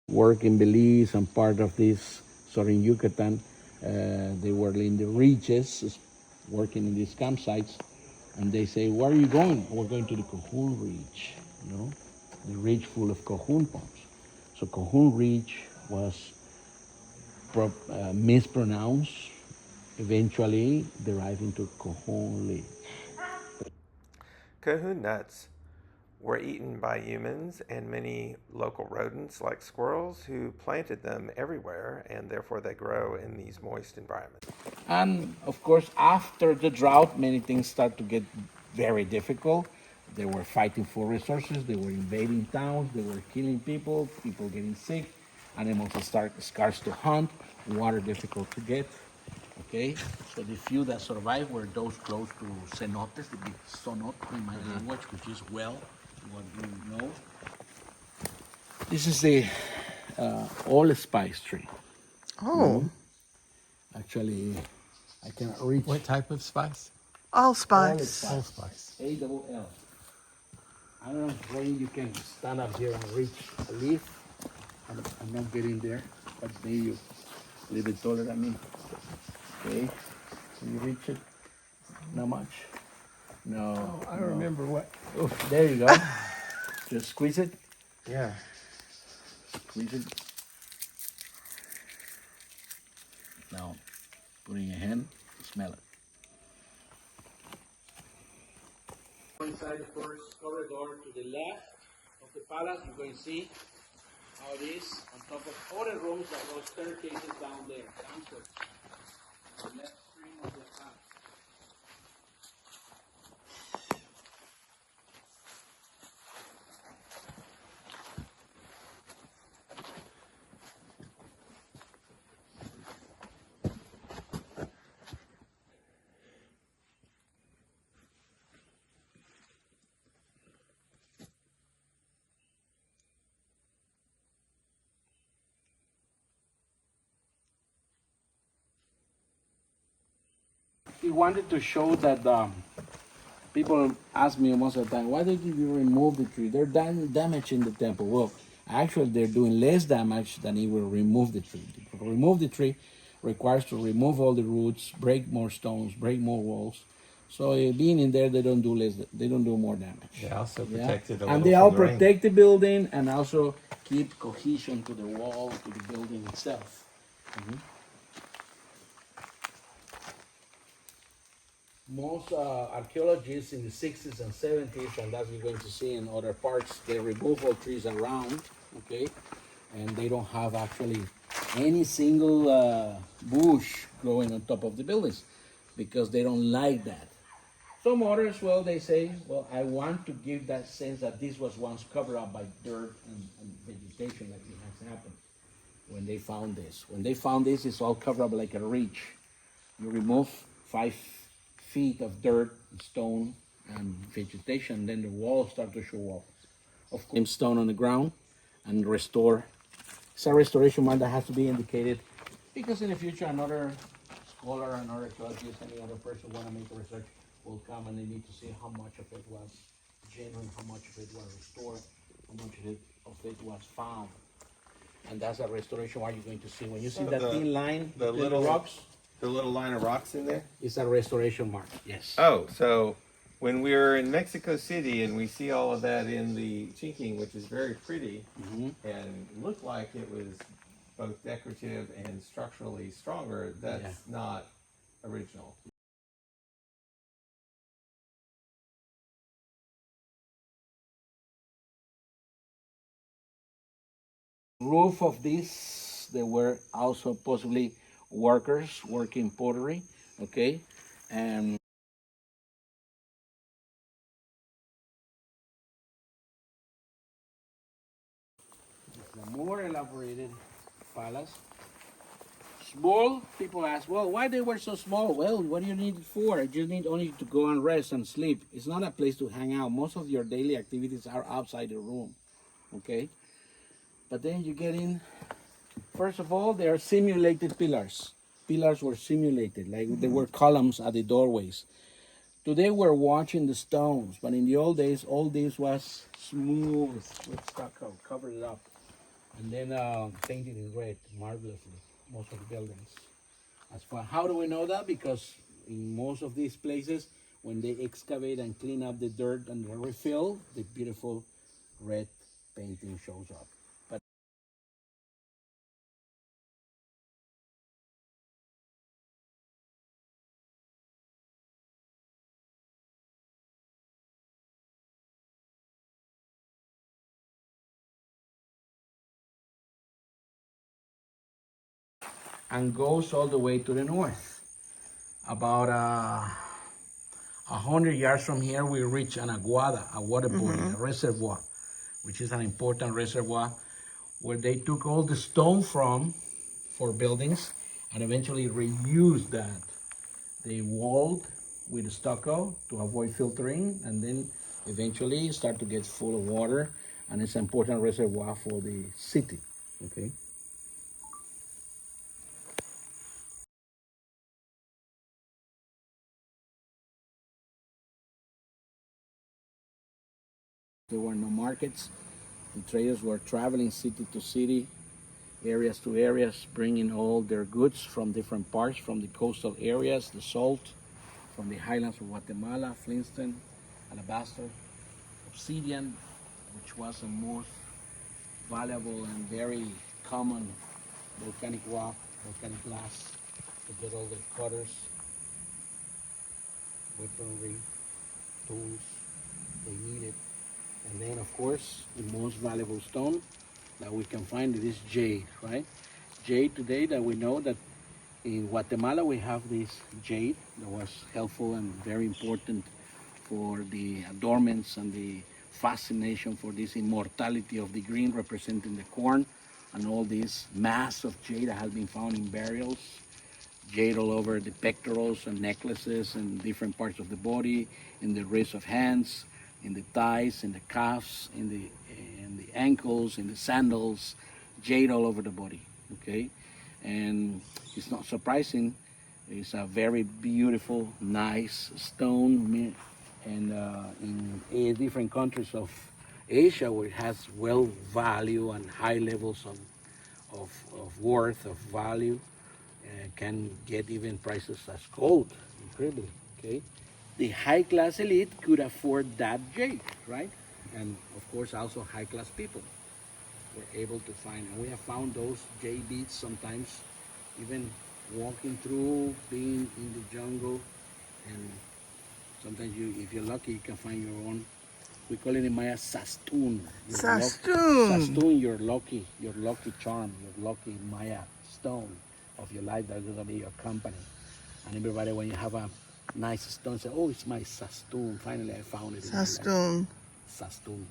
work in Belize and part of this southern Yucatan. They were in the ridges, working in these campsites, and they say, "Where are you going?" "We're going to the Kohun Ridge, the ridge full of Kohun palms." So Kohun Ridge was mispronounced, eventually deriving to Kohunlich. Kohun nuts were eaten by humans and many local rodents like squirrels who planted them everywhere, and therefore they grow in these moist environments. And of course, after the drought, many things start to get very difficult. They were fighting for resources, they were invading towns, they were killing people, people getting sick, animals start scarce to hunt, water difficult to get. Okay, so the few that survived were those close to cenotes, the big sonot in my language, which is well, what you know. This is the allspice tree. Oh, Actually, I cannot reach. What type of spice? allspice. Allspice. ALL. I don't know, Ray, you can stand up here and reach a leaf. I'm not getting there, but maybe you a little bit taller than me. Okay, can you reach it? Not much. No. I remember what. Oof, there you go. Just squeeze it. Yeah. Squeeze it. Now, putting your hand, smell it. Inside the first corridor to the left of the palace, you're going to see how it is on top of all the rooms that go staircases down there, downstairs. The left stream of the palace. He wanted to show that people ask me most of the time, why did you remove the tree? They're damaging the temple. Well, actually, they're doing less damage than it will remove the tree. To remove the tree requires to remove all the roots, break more stones, break more walls. So being in there, they don't do less. They don't do more damage. They also protected a little And they all from the rain. protect the building and also keep cohesion to the wall, to the building itself. Most archaeologists in the 60s and 70s, and that's you're going to see in other parts, they remove all trees around, okay? And they don't have actually any single bush growing on top of the buildings because they don't like that. Some others, well, they say, well, I want to give that sense that this was once covered up by dirt and vegetation like it has happened when they found this. When they found this, it's all covered up like a ridge. You remove 5 feet of dirt, stone, and vegetation, then the walls start to show off. Of course, stone on the ground and restore. It's a restoration mark that has to be indicated because in the future, another scholar, another archaeologist, any other person want to make a research will come and they need to see how much of it was genuine, how much of it was restored, how much of it was found. And that's a restoration mark you're going to see. When you see that thin line the between little the rocks, The little line of rocks in there? it's a restoration mark, yes. Oh, so when we're in Mexico City and we see all of that in the chinking, which is very pretty and looked like it was both decorative and structurally stronger, that's not original. Roof of this, there were also possibly workers working pottery, okay? And it's a more elaborated palace. Small, people ask, well, why they were so small? Well, what do you need it for? You need only to go and rest and sleep. It's not a place to hang out. Most of your daily activities are outside the room, okay? But then you get in, first of all, they are simulated pillars. Pillars were simulated, like there were columns at the doorways. Today we're watching the stones, but in the old days, all this was smooth with stucco, covered it up. And then painted in red, marvelously, most of the buildings. As far how do we know that? Because in most of these places, when they excavate and clean up the dirt and the refill, the beautiful red painting shows up. But and goes all the way to the north. About 100 yards from here, we reach an aguada, a water body, a reservoir, which is an important reservoir where they took all the stone from for buildings and eventually reused that. They walled with stucco to avoid filtering, and then eventually start to get full of water, and it's an important reservoir for the city. Okay. There were no markets. The traders were traveling city to city, areas to areas, bringing all their goods from different parts, from the coastal areas, the salt, from the highlands of Guatemala, Flintstone, alabaster, obsidian, which was the most valuable and very common volcanic rock, volcanic glass, to get all the cutters, weaponry, tools they needed. And then, of course, the most valuable stone that we can find is jade, right? Jade today that we know that in Guatemala we have this jade that was helpful and very important for the adornments and the fascination for this immortality of the green representing the corn, and all this mass of jade that has been found in burials, jade all over the pectorals and necklaces and different parts of the body, in the wrists of hands, in the thighs, in the calves, in the ankles, in the sandals, jade all over the body. Okay, and it's not surprising. It's a very beautiful, nice stone, and in different countries of Asia, where it has well value and high levels of worth, of value, can get even prices as gold, incredibly. Okay, the high class elite could afford that jade, right? And of course, also high class people were able to find, and we have found those jade beads sometimes, even walking through, being in the jungle, and sometimes you, if you're lucky, you can find your own. We call it in Maya sastun. Sastoon. Sastun, your lucky charm, your lucky Maya stone of your life that's gonna be your company. And everybody, when you have a nice stone, say, "Oh, it's my sastun. Finally, I found it in my life." Sastoon. Sastun.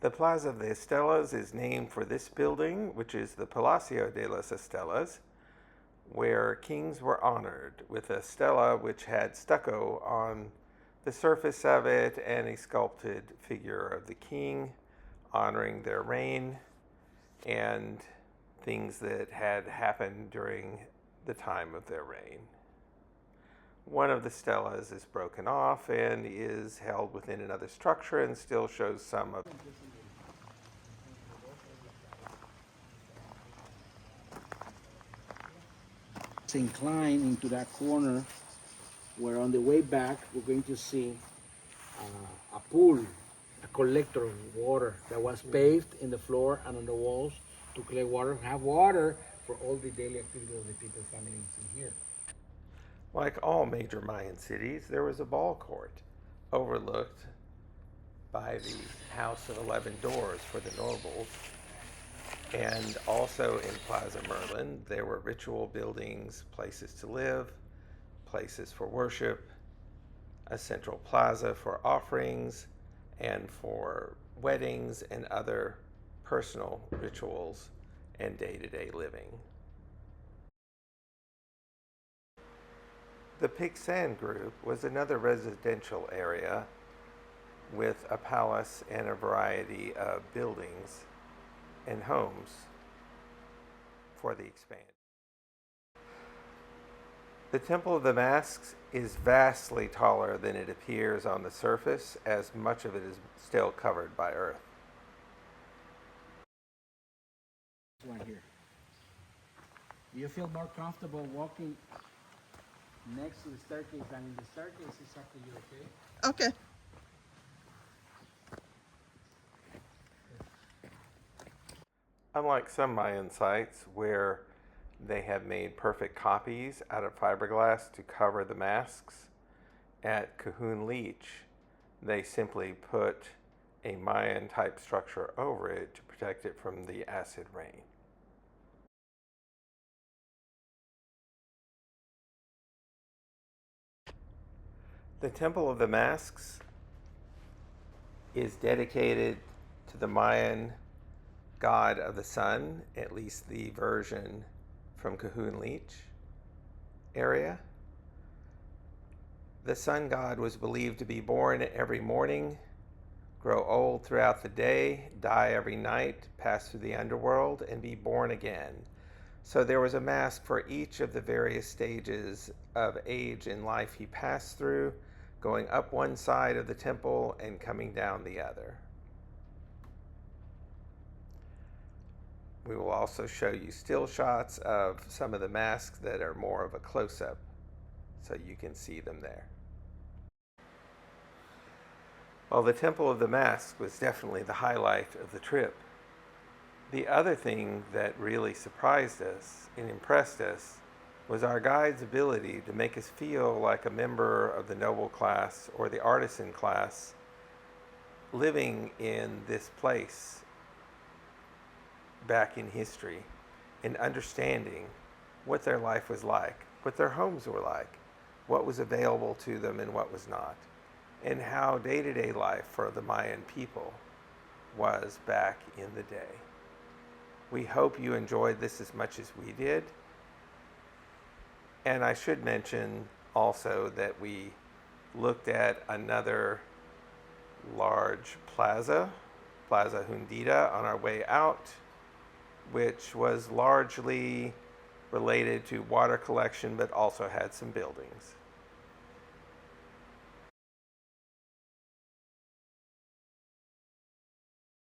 The Plaza de Estelas is named for this building, which is the Palacio de las Estelas, where kings were honored with a stela which had stucco on the surface of it and a sculpted figure of the king honoring their reign and things that had happened during the time of their reign. One of the stelas is broken off and is held within another structure and still shows some of. Incline into that corner where on the way back we're going to see a pool, a collector of water that was paved in the floor and on the walls to collect water, have water for all the daily activity of the people coming into here. Like all major Mayan cities, there was a ball court overlooked by the House of 11 Doors for the nobles. And also in Plaza Merlin, there were ritual buildings, places to live, places for worship, a central plaza for offerings and for weddings and other personal rituals and day-to-day living. The Pixan group was another residential area with a palace and a variety of buildings and homes for the expansion. The Temple of the Masks is vastly taller than it appears on the surface, as much of it is still covered by earth. This one here. Do you feel more comfortable walking next to the staircase than in the staircase? It's up to you, okay? Okay. Unlike some Mayan sites where they have made perfect copies out of fiberglass to cover the masks, at Kohunlich, they simply put a Mayan type structure over it to protect it from the acid rain. The Temple of the Masks is dedicated to the Mayan god of the sun, at least the version from Kohunlich area. The sun god was believed to be born every morning, grow old throughout the day, die every night, pass through the underworld, and be born again. So there was a mask for each of the various stages of age in life he passed through, going up one side of the temple and coming down the other. We will also show you still shots of some of the masks that are more of a close-up, so you can see them there. Well, the Temple of the Masks was definitely the highlight of the trip. The other thing that really surprised us and impressed us was our guide's ability to make us feel like a member of the noble class or the artisan class living in this place back in history and understanding what their life was like, what their homes were like, what was available to them and what was not, and how day-to-day life for the Mayan people was back in the day. We hope you enjoyed this as much as we did. And I should mention also that we looked at another large plaza, Plaza Hundida, on our way out, which was largely related to water collection, but also had some buildings.